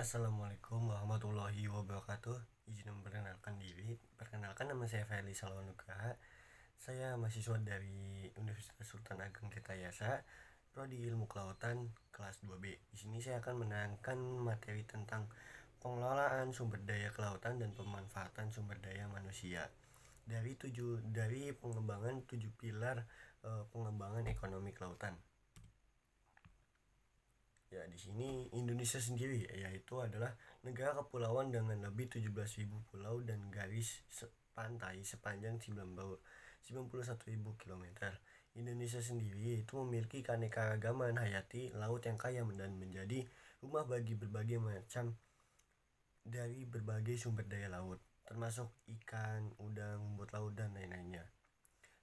Assalamualaikum warahmatullahi wabarakatuh. Izin memperkenalkan diri. Perkenalkan, nama saya Feli Salwanugraha. Saya mahasiswa dari Universitas Sultan Ageng Tirtayasa, Prodi Ilmu Kelautan kelas 2B. Di sini saya akan menerangkan materi tentang pengelolaan sumber daya kelautan dan pemanfaatan sumber daya manusia dari pengembangan 7 pilar pengembangan ekonomi kelautan. Ya, di sini Indonesia sendiri yaitu adalah negara kepulauan dengan lebih 17.000 pulau dan garis pantai sepanjang 91.000 km. Indonesia sendiri itu memiliki keanekaragaman hayati laut yang kaya dan menjadi rumah bagi berbagai macam dari berbagai sumber daya laut, termasuk ikan, udang, rumput laut, dan lain-lainnya.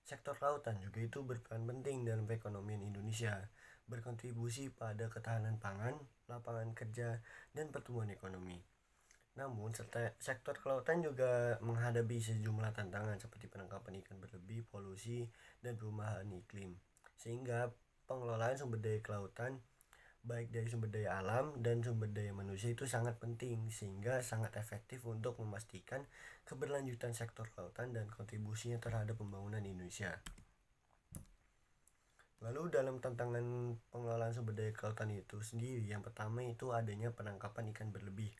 Sektor kelautan juga itu berperan penting dalam perekonomian Indonesia, berkontribusi pada ketahanan pangan, lapangan kerja, dan pertumbuhan ekonomi. Namun, sektor kelautan juga menghadapi sejumlah tantangan seperti penangkapan ikan berlebih, polusi, dan perubahan iklim. Sehingga pengelolaan sumber daya kelautan baik dari sumber daya alam dan sumber daya manusia itu sangat penting, sehingga sangat efektif untuk memastikan keberlanjutan sektor kelautan dan kontribusinya terhadap pembangunan Indonesia. Lalu dalam tantangan pengelolaan sumber daya kelautan itu sendiri, yang pertama itu adanya penangkapan ikan berlebih.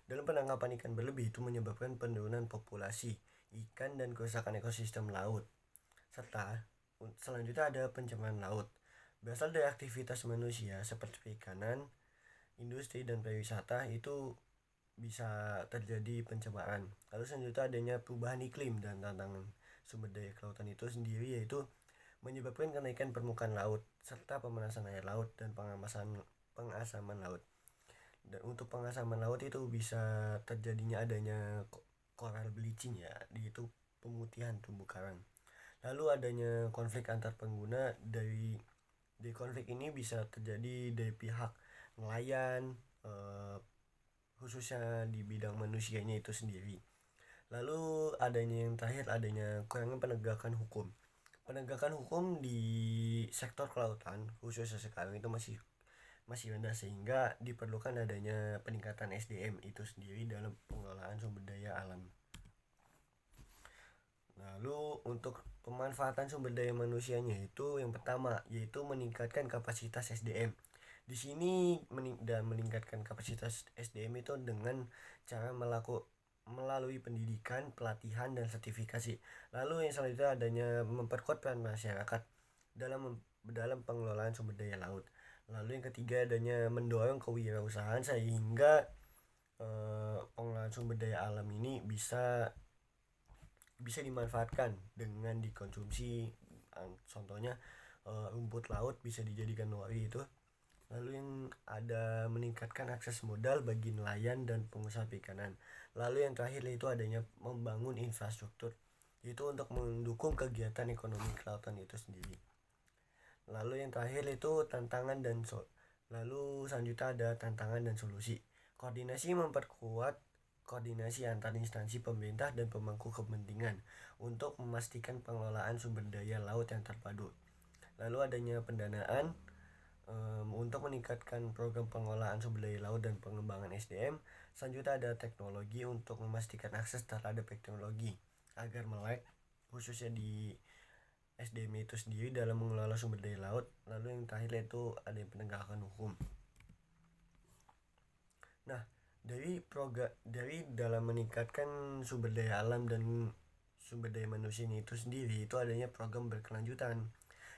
Dalam penangkapan ikan berlebih itu menyebabkan penurunan populasi ikan dan kerusakan ekosistem laut. Serta selanjutnya ada pencemaran laut berasal dari aktivitas manusia seperti perikanan, industri, dan pariwisata. Itu bisa terjadi pencemaran. Lalu selanjutnya adanya perubahan iklim dan tantangan sumber daya kelautan itu sendiri, yaitu menyebabkan kenaikan permukaan laut serta pemanasan air laut dan pengasaman laut. Dan untuk pengasaman laut itu bisa terjadinya adanya coral bleaching, ya, yaitu pemutihan terumbu karang. Lalu adanya konflik antar pengguna. Dari konflik ini bisa terjadi dari pihak nelayan, khususnya di bidang manusianya itu sendiri. Lalu adanya yang terakhir, adanya kurangnya penegakan hukum. Penegakan hukum di sektor kelautan khususnya sekarang itu masih rendah, sehingga diperlukan adanya peningkatan SDM itu sendiri dalam pengelolaan sumber daya alam. Lalu untuk pemanfaatan sumber daya manusianya itu yang pertama yaitu meningkatkan kapasitas SDM. Di sini meningkatkan kapasitas SDM itu dengan cara melalui pendidikan, pelatihan, dan sertifikasi. Lalu yang selanjutnya adanya memperkuat peran masyarakat dalam pengelolaan sumber daya laut. Lalu yang ketiga adanya mendorong kewirausahaan sehingga pengelolaan sumber daya alam ini bisa dimanfaatkan dengan dikonsumsi. Contohnya rumput laut bisa dijadikan nori itu. Lalu yang ada meningkatkan akses modal bagi nelayan dan pengusaha perikanan. Lalu yang terakhir itu adanya membangun infrastruktur, itu untuk mendukung kegiatan ekonomi kelautan itu sendiri. Lalu yang terakhir itu lalu selanjutnya ada tantangan dan solusi. Koordinasi memperkuat koordinasi antar instansi pemerintah dan pemangku kepentingan untuk memastikan pengelolaan sumber daya laut yang terpadu. Lalu adanya pendanaan untuk meningkatkan program pengelolaan sumber daya laut dan pengembangan SDM. Selanjutnya ada teknologi untuk memastikan akses terhadap teknologi agar melek, khususnya di SDM itu sendiri dalam mengelola sumber daya laut. Lalu yang terakhir itu ada penegakan hukum. Nah, dari dalam meningkatkan sumber daya alam dan sumber daya manusianya itu sendiri, itu adanya program berkelanjutan.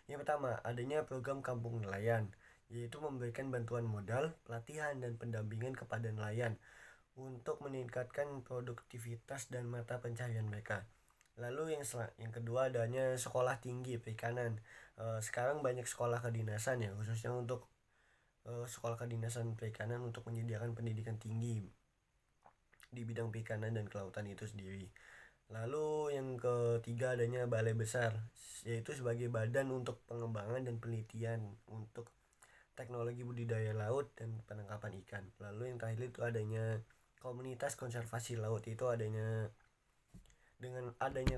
Yang pertama, adanya program Kampung Nelayan, yaitu memberikan bantuan modal, pelatihan, dan pendampingan kepada nelayan untuk meningkatkan produktivitas dan mata pencaharian mereka. Lalu yang kedua adanya sekolah tinggi perikanan. Sekarang banyak sekolah kedinasan, ya, khususnya untuk sekolah kedinasan perikanan untuk menyediakan pendidikan tinggi di bidang perikanan dan kelautan itu sendiri. Lalu yang ketiga adanya balai besar, yaitu sebagai badan untuk pengembangan dan penelitian untuk teknologi budidaya laut dan penangkapan ikan. Lalu yang terakhir itu adanya komunitas konservasi laut. Itu adanya dengan adanya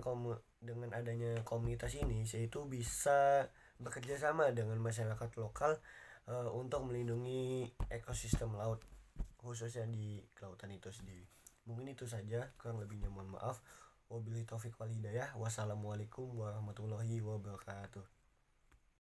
komunitas ini, yaitu bisa bekerja sama dengan masyarakat lokal untuk melindungi ekosistem laut. khususnya di kelautan itu sendiri. Mungkin itu saja, kurang lebihnya mohon maaf. Wabillahi taufik wal hidayah. Wassalamualaikum warahmatullahi wabarakatuh.